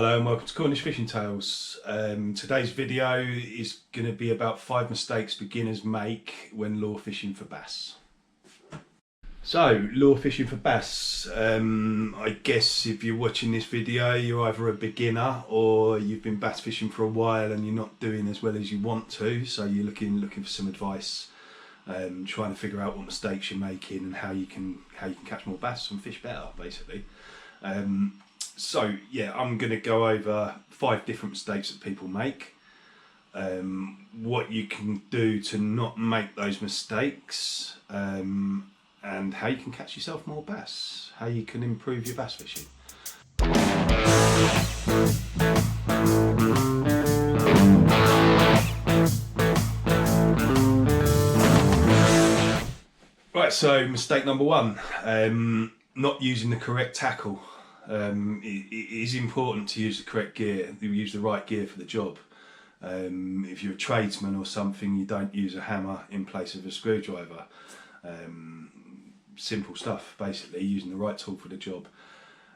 Hello and welcome to Cornish Fishing Tales. Today's video is going to be about 5 mistakes beginners make when lure fishing for bass. So, lure fishing for bass. I guess if you're watching this video, you're either a beginner or you've been bass fishing for a while and you're not doing as well as you want to. So you're looking for some advice, trying to figure out what mistakes you're making and how you can catch more bass and fish better, basically. So yeah, I'm going to go over 5 different mistakes that people make, what you can do to not make those mistakes, and how you can catch yourself more bass, how you can improve your bass fishing. Right, so mistake number 1, not using the correct tackle. It is important to use the correct gear, you use the right gear for the job. If you're a tradesman or something, you don't use a hammer in place of a screwdriver. Simple stuff, basically, using the right tool for the job.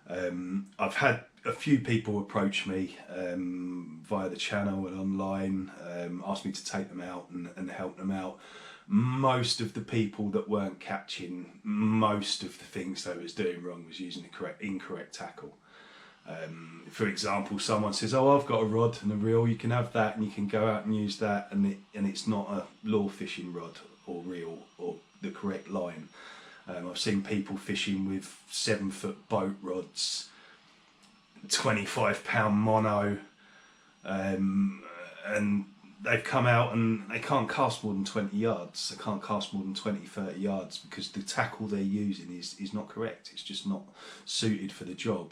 I've had a few people approach me via the channel and online, ask me to take them out and help them out. Most of the people that weren't catching most of the things they was doing wrong was using the incorrect tackle. For example, someone says, "Oh, I've got a rod and a reel, you can have that and you can go out and use that," and it's not a lure fishing rod or reel or the correct line. I've seen people fishing with 7-foot boat rods, 25-pound mono, and they've come out and they can't cast more than 20 yards. They can't cast more than 20, 30 yards because the tackle they're using is not correct. It's just not suited for the job.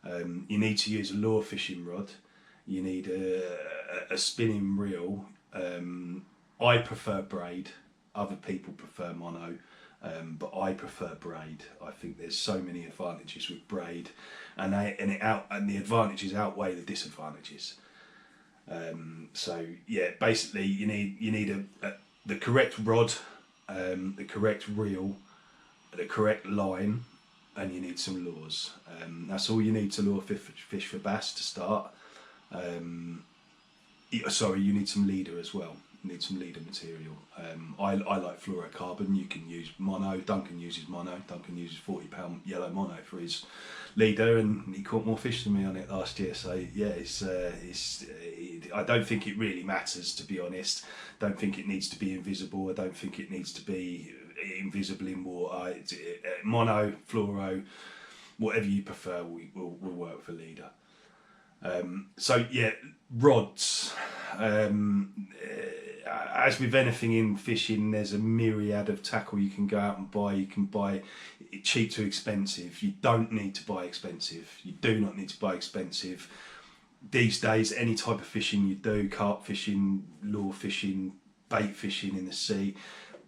You need to use a lure fishing rod. You need a spinning reel. I prefer braid. Other people prefer mono, but I prefer braid. I think there's so many advantages with braid, and the advantages outweigh the disadvantages. So yeah, basically you need the correct rod, the correct reel, the correct line, and you need some lures. That's all you need to lure fish for bass to start. Sorry, you need some leader as well. You need some leader material. I like fluorocarbon. You can use mono. Duncan uses mono. Duncan uses 40-pound yellow mono for his leader, and he caught more fish than me on it last year. So yeah, I don't think it really matters, to be honest. Don't think it needs to be invisible. I don't think it needs to be invisible in water. Mono, fluoro, whatever you prefer will work for leader. So yeah, rods. As with anything in fishing, there's a myriad of tackle you can go out and buy. You can buy cheap to expensive. You don't need to buy expensive. You do not need to buy expensive. These days, any type of fishing you do, carp fishing, lure fishing, bait fishing in the sea,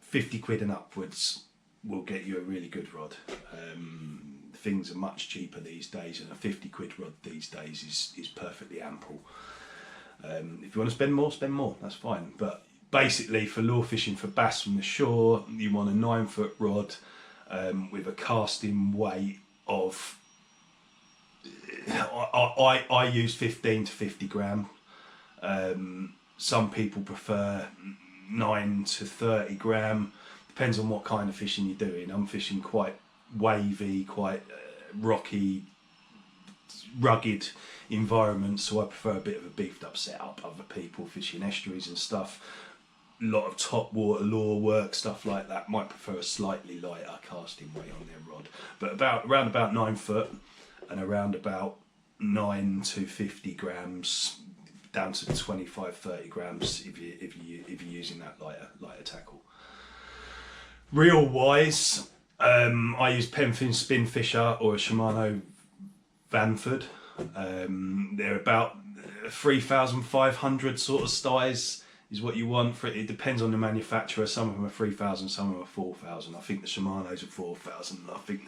50 quid and upwards will get you a really good rod. Things are much cheaper these days, and a 50 quid rod these days is perfectly ample. If you want to spend more, that's fine. But basically, for lure fishing for bass from the shore, you want a 9-foot rod with a casting weight of, I use 15 to 50 gram. Some people prefer 9 to 30 gram. Depends on what kind of fishing you're doing. I'm fishing quite wavy, quite rocky, rugged environment, so I prefer a bit of a beefed up setup. Other people fishing estuaries and stuff, a lot of top water lure work, stuff like that, might prefer a slightly lighter casting weight on their rod. But around about 9 foot and around about 9 to 50 grams, down to 25-30 grams if you're using that lighter tackle. Reel wise, I use Penfin Spinfisher or a Shimano Vanford. They're about 3,500 sort of size is what you want for it. It depends on the manufacturer. Some of them are 3,000, some of them are 4,000. I think the Shimano's are 4,000. I think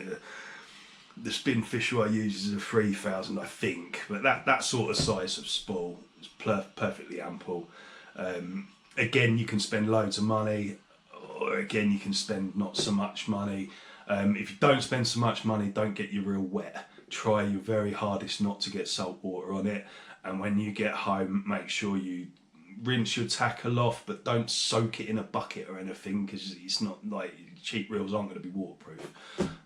the Spinfisher I use is a 3,000, I think. But that sort of size of spool is perfectly ample. Again, you can spend loads of money, or again, you can spend not so much money. If you don't spend so much money, don't get your reel wet. try your very hardest not to get salt water on it, and when you get home, make sure you rinse your tackle off, but don't soak it in a bucket or anything, because it's not like cheap reels aren't going to be waterproof.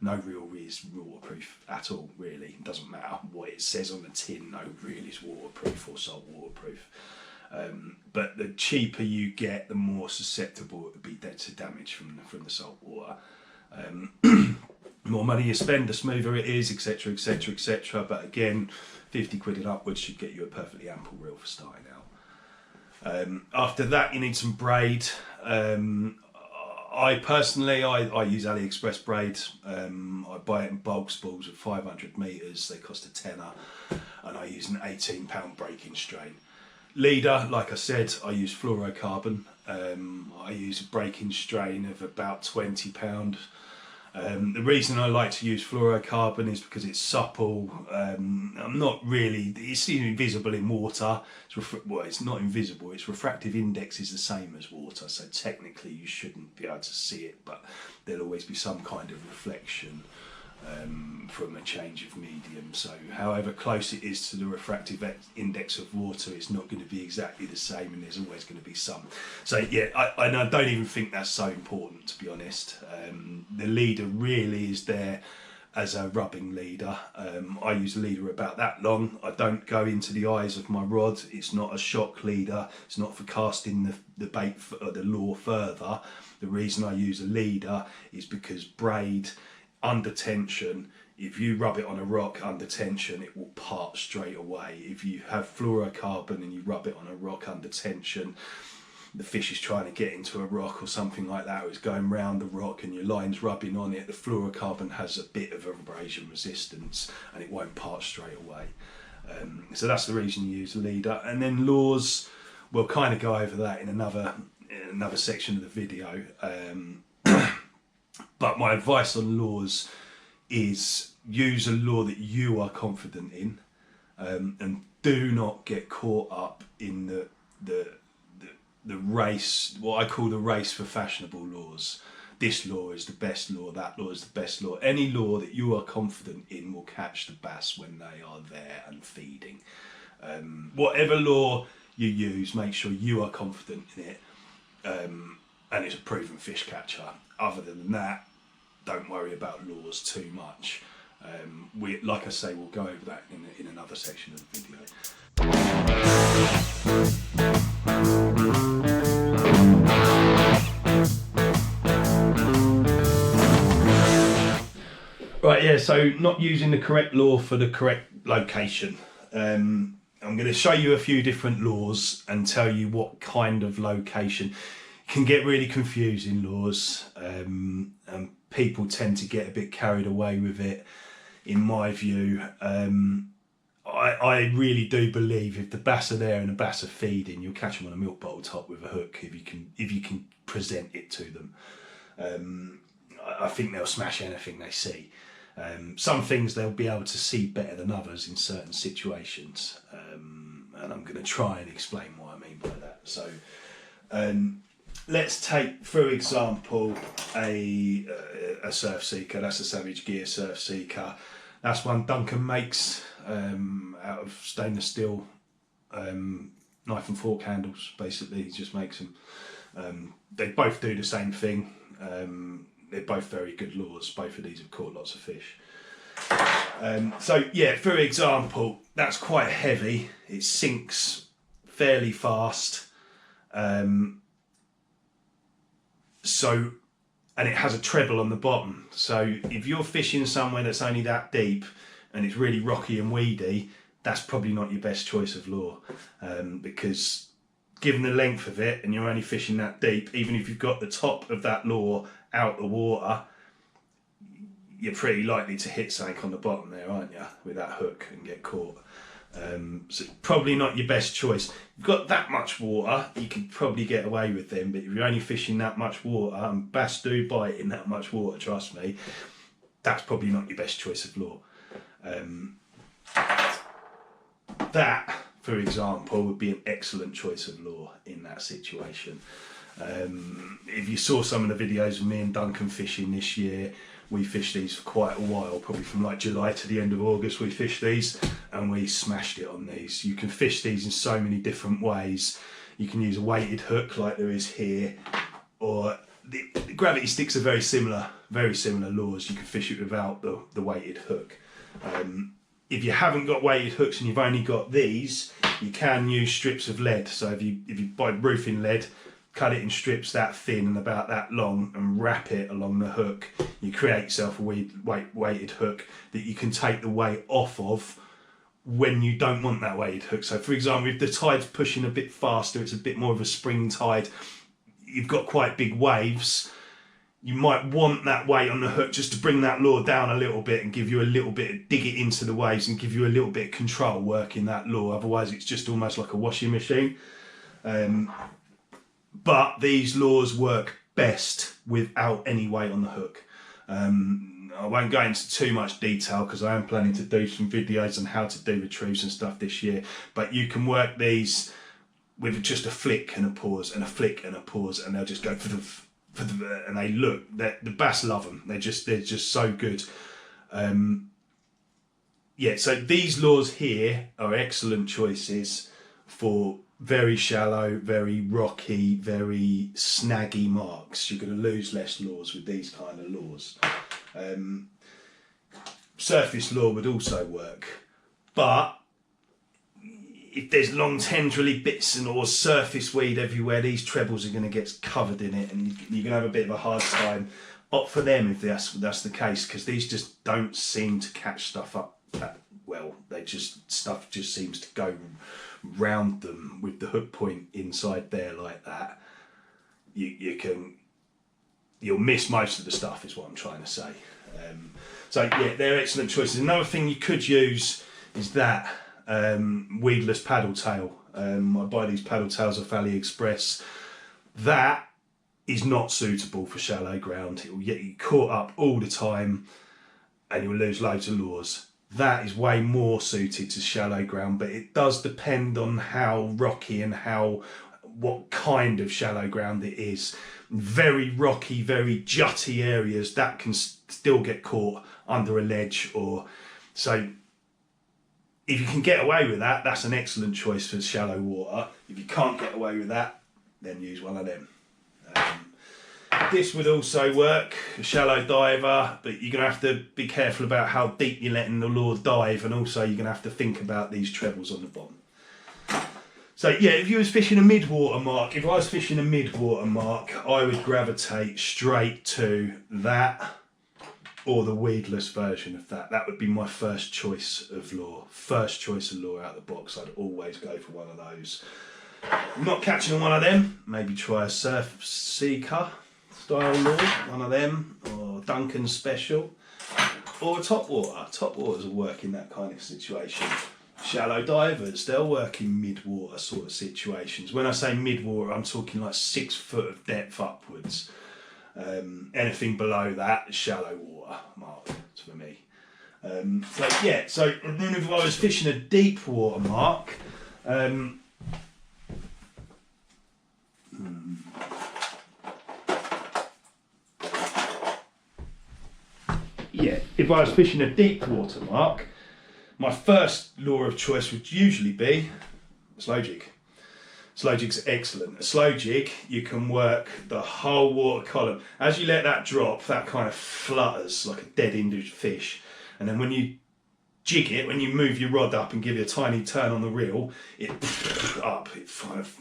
No reel is waterproof at all, really. It doesn't matter what it says on the tin, no reel is waterproof or salt waterproof. But the cheaper you get, the more susceptible it would be to damage from the salt water. The more money you spend, the smoother it is, etc, etc, etc. But again, 50 quid and upwards should get you a perfectly ample reel for starting out. After that, you need some braid. I personally use AliExpress braid. I buy it in bulk spools of 500 metres. They cost a tenner, and I use an £18 breaking strain. Leader, like I said, I use fluorocarbon. I use a breaking strain of about £20. The reason I like to use fluorocarbon is because it's supple. I'm not really, it's invisible in water. Well, it's not invisible, its refractive index is the same as water, so technically you shouldn't be able to see it, but there'll always be some kind of reflection from a change of medium. So however close it is to the refractive index of water, it's not going to be exactly the same, and there's always going to be some. So yeah, I don't even think that's so important, to be honest. The leader really is there as a rubbing leader. I use a leader about that long. I don't go into the eyes of my rod. It's not a shock leader. It's not for casting the bait or the lure further. The reason I use a leader is because braid under tension, if you rub it on a rock under tension, it will part straight away. If you have fluorocarbon and you rub it on a rock under tension, the fish is trying to get into a rock or something like that, or it's going round the rock and your line's rubbing on it, the fluorocarbon has a bit of abrasion resistance and it won't part straight away. So that's the reason you use a leader. And then lures, we'll kind of go over that in another section of the video. But my advice on lures is use a lure that you are confident in, and do not get caught up in the race, what I call the race for fashionable lures. This lure is the best lure, that lure is the best lure. Any lure that you are confident in will catch the bass when they are there and feeding. Whatever lure you use, make sure you are confident in it, and it's a proven fish catcher. Other than that, don't worry about lures too much. Like I say, we'll go over that in another section of the video. Right, yeah, so not using the correct lure for the correct location. I'm going to show you a few different lures and tell you what kind of location. Can get really confusing, lures, and people tend to get a bit carried away with it, in my view. I really do believe if the bass are there and the bass are feeding, you'll catch them on a milk bottle top with a hook if you can present it to them. I think they'll smash anything they see. Some things they'll be able to see better than others in certain situations, and I'm going to try and explain what I mean by that. So let's take, for example, a Surf Seeker. That's a Savage Gear Surf Seeker. That's one Duncan makes out of stainless steel knife and fork handles. Basically, he just makes them. They both do the same thing. They're both very good lures. Both of these have caught lots of fish. So yeah, for example, that's quite heavy. It sinks fairly fast. And it has a treble on the bottom. So if you're fishing somewhere that's only that deep and it's really rocky and weedy, that's probably not your best choice of lure, because given the length of it and you're only fishing that deep, even if you've got the top of that lure out the water, you're pretty likely to hit something on the bottom there, aren't you, with that hook and get caught. So probably not your best choice. If you've got that much water, you can probably get away with them, but if you're only fishing that much water, and bass do bite in that much water, trust me, that's probably not your best choice of lure. That, for example, would be an excellent choice of lure in that situation. If you saw some of the videos of me and Duncan fishing this year, we fished these for quite a while, probably from like July to the end of August we fished these, and we smashed it on these. You can fish these in so many different ways. You can use a weighted hook like there is here, or the gravity sticks are very similar lures. You can fish it without the weighted hook. If you haven't got weighted hooks and you've only got these, you can use strips of lead. So if you buy roofing lead, cut it in strips that thin and about that long and wrap it along the hook, you create yourself a weighted hook that you can take the weight off of when you don't want that weighted hook. So for example, if the tide's pushing a bit faster, it's a bit more of a spring tide, you've got quite big waves, you might want that weight on the hook just to bring that lure down a little bit and give you a little bit, dig it into the waves and give you a little bit of control working that lure. Otherwise it's just almost like a washing machine. But these lures work best without any weight on the hook. I won't go into too much detail because I am planning to do some videos on how to do retrieves and stuff this year, but you can work these with just a flick and a pause and a flick and a pause, and they'll just go and they look, the bass love them. They're just so good. Yeah, so these lures here are excellent choices for very shallow, very rocky, very snaggy marks. You're going to lose less lures with these kind of lures. Surface lure would also work, but if there's long tendrily bits or surface weed everywhere, these trebles are going to get covered in it, and you're going to have a bit of a hard time. Opt for them if that's the case, because these just don't seem to catch stuff up that well. Stuff just seems to go round them with the hook point inside there like that. You'll miss most of the stuff, is what I'm trying to say. So yeah, they're excellent choices. Another thing you could use is that weedless paddle tail. I buy these paddle tails off AliExpress. That is not suitable for shallow ground. It will get you caught up all the time and you'll lose loads of lures. That is way more suited to shallow ground, but it does depend on how rocky and what kind of shallow ground it is. Very rocky, very jutty areas, that can still get caught under a ledge, or so. If you can get away with that, that's an excellent choice for shallow water. If you can't get away with that, then use one of them. This would also work, a shallow diver, but you're going to have to be careful about how deep you're letting the lure dive, and also you're going to have to think about these trebles on the bottom. So yeah, if you was fishing a mid-water mark, if I was fishing a mid-water mark, I would gravitate straight to that or the weedless version of that. That would be my first choice of lure. First choice of lure out of the box. I'd always go for one of those. Not catching one of them, maybe try a Surf Seeker style lure, one of them, or Duncan Special, or top water. Top waters will work in that kind of situation. Shallow divers, they'll work in mid-water sort of situations. When I say mid-water, I'm talking like 6 foot of depth upwards. Anything below that is shallow water mark for me. So yeah, so and then if I was fishing a deep water mark, yeah, if I was fishing a deep water mark, my first lure of choice would usually be a slow jig. Slow jig's excellent. A slow jig, you can work the whole water column. As you let that drop, that kind of flutters like a dead-ended fish. And then when you jig it, when you move your rod up and give it a tiny turn on the reel, it up. It kind of,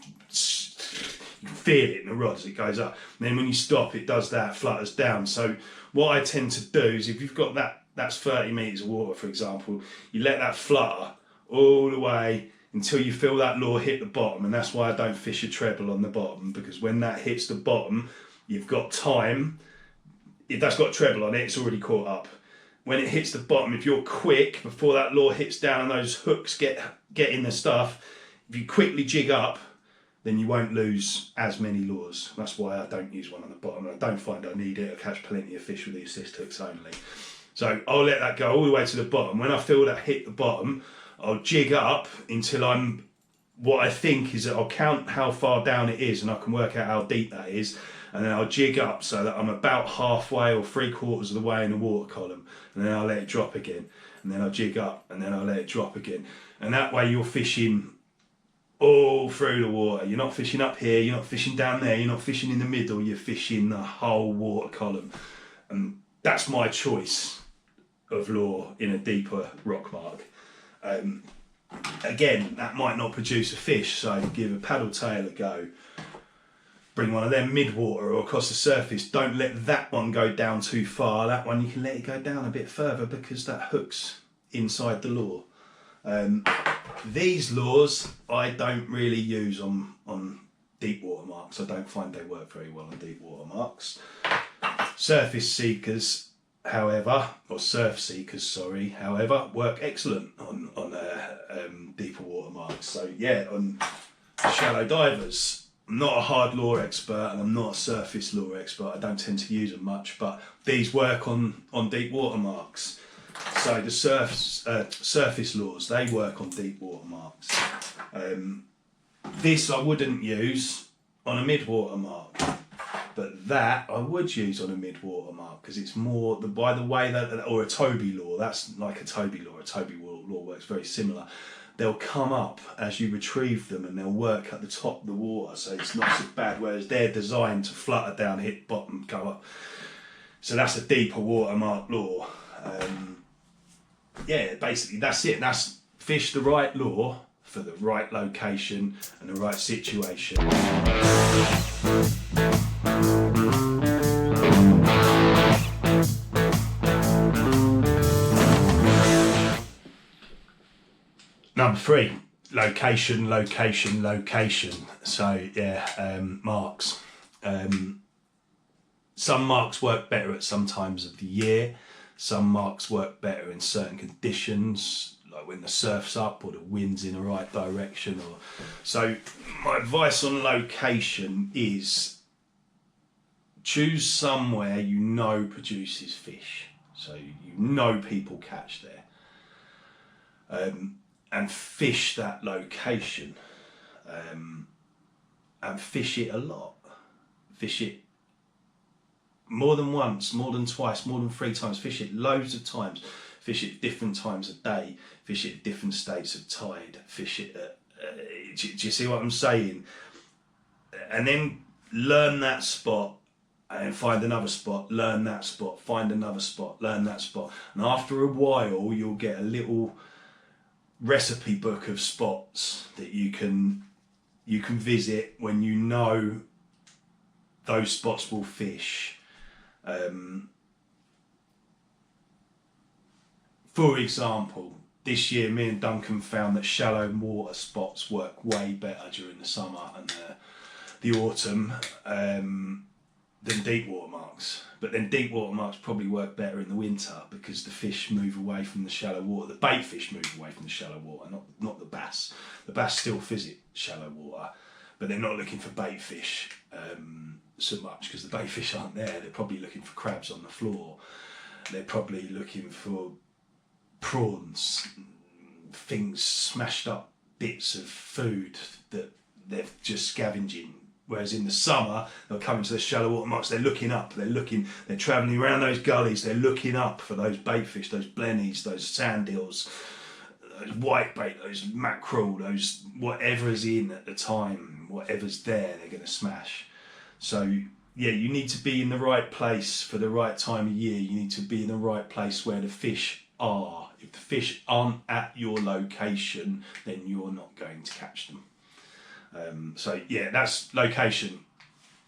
you can feel it in the rod as it goes up. And then when you stop, it does that, flutters down. So what I tend to do is, if you've got that's 30 metres of water, for example, you let that flutter all the way until you feel that lure hit the bottom. And that's why I don't fish a treble on the bottom, because when that hits the bottom, you've got time. If that's got a treble on it, it's already caught up. When it hits the bottom, if you're quick, before that lure hits down and those hooks get in the stuff, if you quickly jig up, then you won't lose as many lures. That's why I don't use one on the bottom. I don't find I need it. I catch plenty of fish with the assist hooks only. So I'll let that go all the way to the bottom. When I feel that hit the bottom, I'll jig up until what I think is that I'll count how far down it is and I can work out how deep that is. and then I'll jig up so that I'm about halfway or 3/4 of the way in the water column, and then I'll let it drop again, and then I'll jig up, and then I'll let it drop again, and that way you're fishing all through the water. You're not fishing up here, you're not fishing down there, you're not fishing in the middle, you're fishing the whole water column. And that's my choice of lure in a deeper rock mark. Again, that might not produce a fish, so give a paddle tail a go. Bring one of them mid-water or across the surface. Don't let that one go down too far. That one you can let it go down a bit further because that hooks inside the lure. These lures I don't really use on deep water marks. I don't find they work very well on deep water marks. Surface seekers, however, or surf seekers, sorry, however, work excellent on deeper water marks. So yeah, on shallow divers, I'm not a hard lure expert and I'm not a surface lure expert. I don't tend to use them much, but these work on deep water marks. So the surface lures, they work on deep water marks. This I wouldn't use on a mid-water mark, but that I would use on a mid-water mark because it's more by the way that, or a Toby lure. That's like a Toby lure. A Toby lure works very similar. They'll come up as you retrieve them and they'll work at the top of the water, so it's not so bad. Whereas they're designed to flutter down, hit bottom, go up. So that's a deeper watermark lure. Yeah, basically that's it. That's fish the right lure for the right location and the right situation. Number 3, location, location, location. So yeah, marks. Some marks work better at some times of the year. Some marks work better in certain conditions, like when the surf's up or the wind's in the right direction. So my advice on location is choose somewhere you know produces fish. So you know people catch there. And fish that location. And fish it a lot. Fish it more than once, more than twice, more than 3 times. Fish it loads of times. Fish it different times of day. Fish it at different states of tide. Fish it at, do you see what I'm saying? And then learn that spot and find another spot, learn that spot, find another spot, learn that spot. And after a while, you'll get a little recipe book of spots that you can visit when you know those spots will fish. For example, this year me and Duncan found that shallow water spots work way better during the summer and the autumn than deep water marks. But then deep water marks probably work better in the winter because the fish move away from the shallow water. The bait fish move away from the shallow water, not the bass. The bass still visit shallow water, but they're not looking for bait fish so much because the bait fish aren't there. They're probably looking for crabs on the floor. They're probably looking for prawns, things, smashed up bits of food that they're just scavenging. Whereas in the summer, they'll come into the shallow water marks, they're looking up, they're travelling around those gullies, they're looking up for those bait fish, those blennies, those sand eels, those whitebait, those mackerel, those whatever is in at the time, whatever's there, they're going to smash. So yeah, you need to be in the right place for the right time of year. You need to be in the right place where the fish are. If the fish aren't at your location, then you're not going to catch them. So yeah, that's location.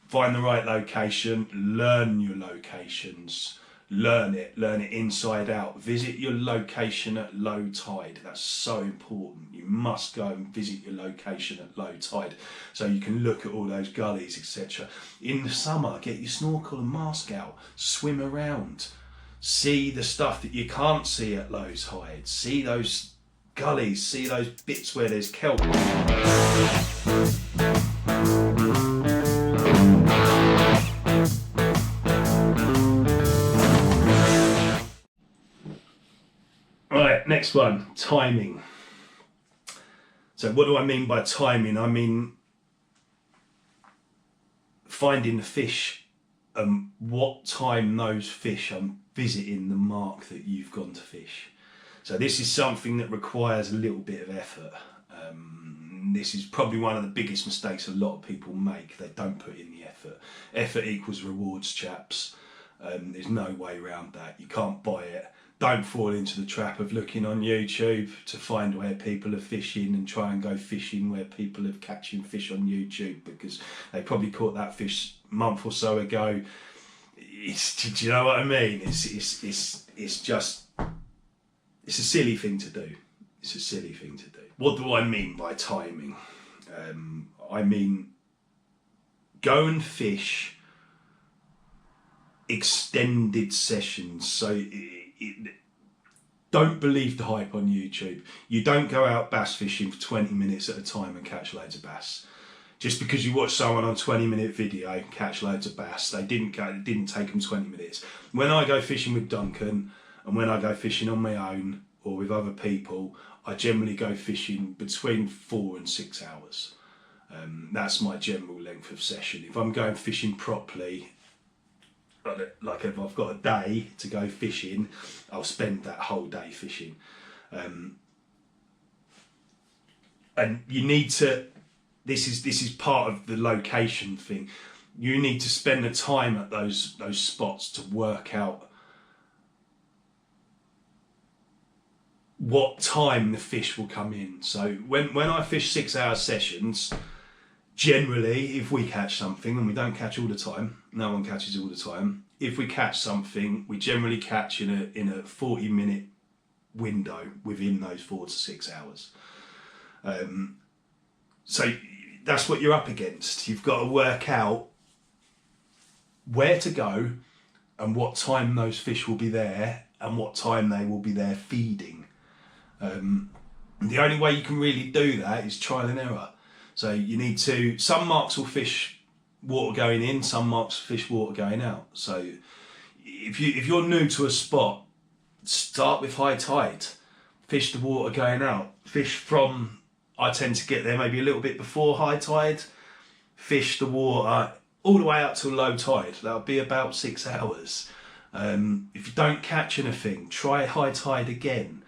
Find the right location, learn your locations, learn it inside out. Visit your location at low tide. That's so important. You must go and visit your location at low tide so you can look at all those gullies, etc. In the summer, get your snorkel and mask out, swim around, see the stuff that you can't see at low tide, see those gullies, see those bits where there's kelp. Right, next one, timing. So what do I mean by timing? I mean finding the fish and what time those fish are visiting the mark that you've gone to fish. So this is something that requires a little bit of effort. This is probably one of the biggest mistakes a lot of people make. They don't put in the effort. Effort equals rewards, chaps. There's no way around that. You can't buy it. Don't fall into the trap of looking on YouTube to find where people are fishing and try and go fishing where people are catching fish on YouTube, because they probably caught that fish a month or so ago. Do you know what I mean? It's a silly thing to do. It's a silly thing to do. What do I mean by timing? I mean, go and fish extended sessions. So don't believe the hype on YouTube. You don't go out bass fishing for 20 minutes at a time and catch loads of bass. Just because you watch someone on 20-minute video catch loads of bass, it didn't take them 20 minutes. When I go fishing with Duncan and when I go fishing on my own or with other people, I generally go fishing between 4 and 6 hours. That's my general length of session. If I'm going fishing properly, like if I've got a day to go fishing, I'll spend that whole day fishing. And you need to, this is part of the location thing. You need to spend the time at those spots to work out what time the fish will come in. So when I fish 6 hour sessions, generally, if we catch something, and we don't catch all the time, no one catches all the time. If we catch something, we generally catch in a 40-minute window within those 4 to 6 hours. So that's what you're up against. You've got to work out where to go and what time those fish will be there and what time they will be there feeding. The only way you can really do that is trial and error. So you need to, some marks will fish water going in, some marks fish water going out. So if you're new to a spot, start with high tide, fish the water going out, fish from, I tend to get there maybe a little bit before high tide, fish the water all the way up to low tide. That'll be about 6 hours. If you don't catch anything, try high tide again,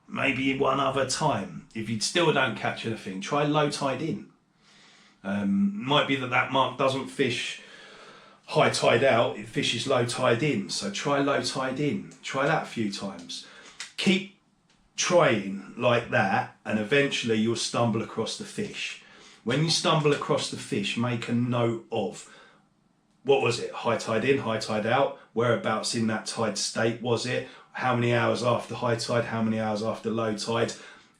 maybe one other time. If you still don't catch anything, try low tide in. Might be that mark doesn't fish high tide out, it fishes low tide in. So try low tide in, try that a few times. Keep trying like that, and eventually you'll stumble across the fish. When you stumble across the fish, make a note of, what was it, high tide in, high tide out, whereabouts in that tide state was it, how many hours after high tide, how many hours after low tide,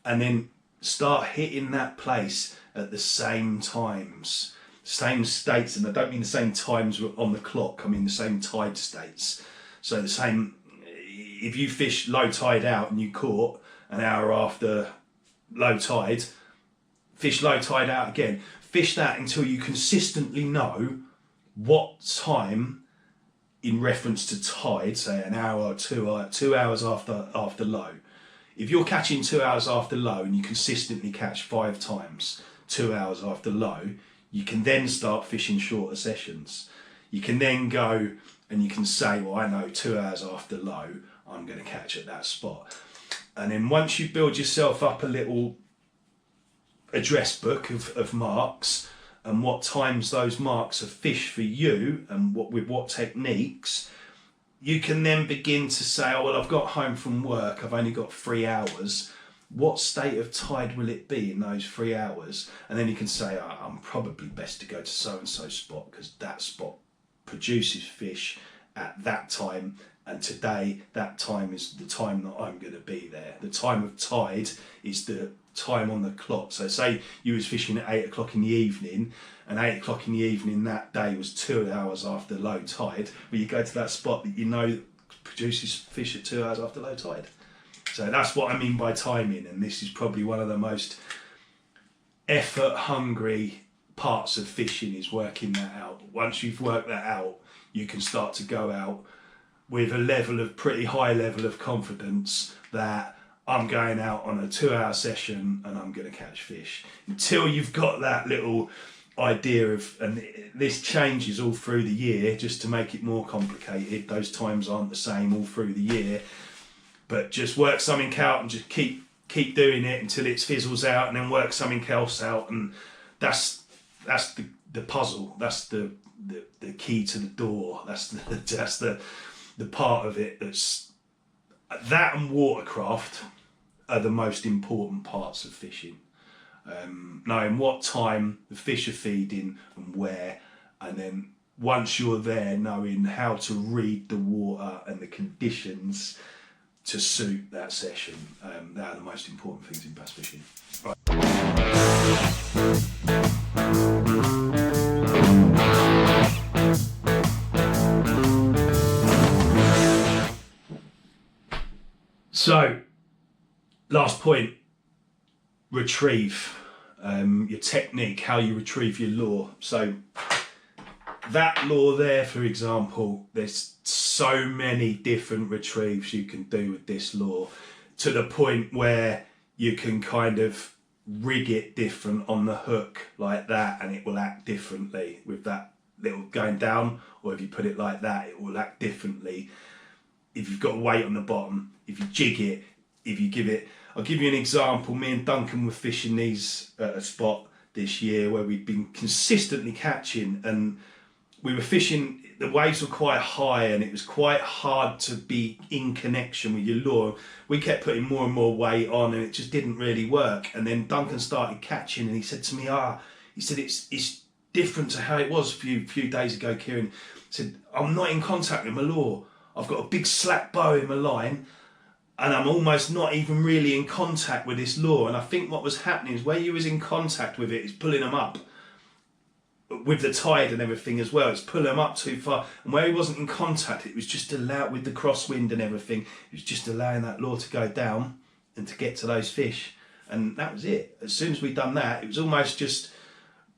and then start hitting that place at the same times, same states. And I don't mean the same times on the clock, I mean the same tide states. So the same, if you fish low tide out and you caught an hour after low tide, fish low tide out again. Fish that until you consistently know what time in reference to tide, say an hour or 2 hours after low. If you're catching 2 hours after low and you consistently catch 5 times 2 hours after low, you can then start fishing shorter sessions. You can then go and you can say, well, I know 2 hours after low, I'm going to catch at that spot. And then once you build yourself up a little address book of marks and what times those marks are fished for you and with what techniques, you can then begin to say, oh, well, I've got home from work, I've only got 3 hours. What state of tide will it be in those 3 hours? And then you can say, oh, I'm probably best to go to so-and-so spot because that spot produces fish at that time. And today, that time is the time that I'm going to be there. The time of tide is the time on the clock. So say you was fishing at 8 o'clock in the evening, and 8 o'clock in the evening that day was 2 hours after low tide, but you go to that spot that you know produces fish at 2 hours after low tide. So that's what I mean by timing, and this is probably one of the most effort-hungry parts of fishing, is working that out. Once you've worked that out, you can start to go out with a pretty high level of confidence that I'm going out on a 2 hour session and I'm going to catch fish. Until you've got that little idea of, and this changes all through the year just to make it more complicated. Those times aren't the same all through the year, but just work something out and just keep doing it until it fizzles out, and then work something else out, and that's the puzzle. That's the key to the door. That's the part of it that's that, and watercraft are the most important parts of fishing. Knowing what time the fish are feeding and where, and then once you're there, knowing how to read the water and the conditions to suit that session. They are the most important things in bass fishing. Right. So, last point, retrieve. Your technique, how you retrieve your lure. So that lure there, for example, there's so many different retrieves you can do with this lure, to the point where you can kind of rig it different on the hook like that, and it will act differently with that little going down, or if you put it like that, it will act differently. If you've got a weight on the bottom, if you jig it, if you give it, I'll give you an example. Me and Duncan were fishing these at a spot this year where we'd been consistently catching, and we were fishing, the waves were quite high and it was quite hard to be in connection with your lure. We kept putting more and more weight on and it just didn't really work. And then Duncan started catching and he said to me, he said, it's different to how it was a few days ago, Kieran. He said, I'm not in contact with my lure. I've got a big slack bow in my line, and I'm almost not even really in contact with this lure. And I think what was happening is where you was in contact with it, it's pulling them up with the tide and everything as well. It's pulling them up too far. And where he wasn't in contact, it was just allowed, with the crosswind and everything, it was just allowing that lure to go down and to get to those fish. And that was it. As soon as we'd done that, it was almost just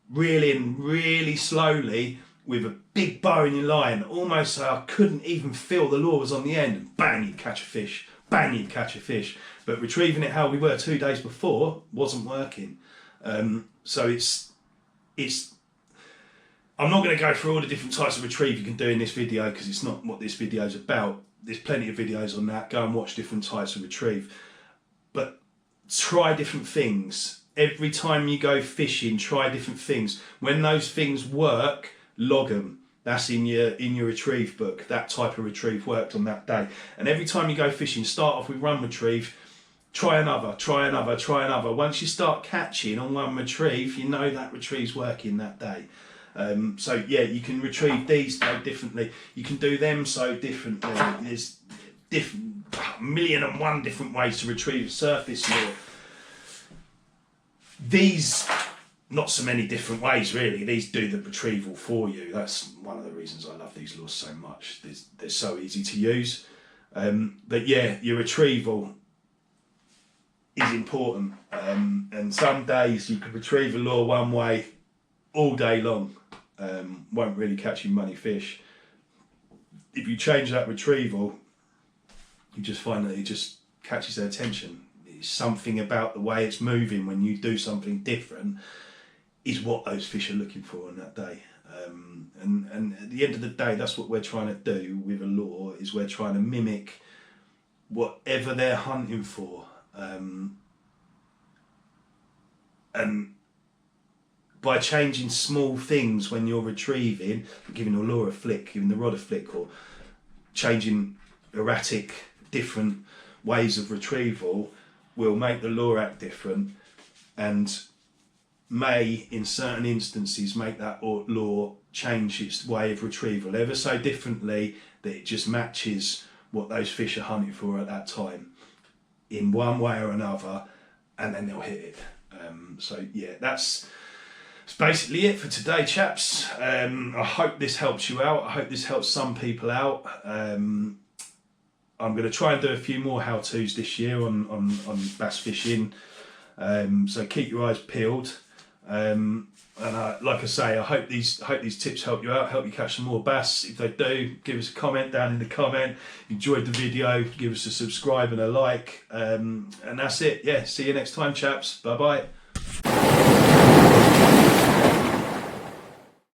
reeling really slowly with a big bow in your line, almost so I couldn't even feel the lure was on the end, and bang, you'd catch a fish. Bang, you'd catch a fish. But retrieving it how we were 2 days before wasn't working. So it's I'm not going to go through all the different types of retrieve you can do in this video, because it's not what this video is about. There's plenty of videos on that. Go and watch different types of retrieve. But try different things. Every time you go fishing, try different things. When those things work, log them. That's in your retrieve book. That type of retrieve worked on that day. And every time you go fishing, start off with one retrieve, try another, try another, try another. Once you start catching on one retrieve, you know that retrieve's working that day. So yeah, you can retrieve these so differently. You can do them so differently. There's a million and one different ways to retrieve a surface lure. These, not so many different ways really. These do the retrieval for you. That's one of the reasons I love these lures so much. They're so easy to use. But yeah, your retrieval is important. And some days you can retrieve a lure one way all day long. Won't really catch you many fish. If you change that retrieval, you just find that it just catches their attention. It's something about the way it's moving when you do something different is what those fish are looking for on that day. And at the end of the day, that's what we're trying to do with a lure, is we're trying to mimic whatever they're hunting for. And by changing small things when you're retrieving, giving the lure a flick, giving the rod a flick, or changing erratic, different ways of retrieval, will make the lure act different, and may, in certain instances, make that lure change its way of retrieval ever so differently that it just matches what those fish are hunting for at that time in one way or another, and then they'll hit it. So yeah, that's basically it for today, chaps. I hope this helps you out. I hope this helps some people out. I'm going to try and do a few more how-tos this year on bass fishing. So keep your eyes peeled. And like I say, I hope these tips help you out, help you catch some more bass. If they do, give us a comment down in the comment. Enjoyed the video, give us a subscribe and a like. And that's it. Yeah, see you next time, chaps. Bye bye.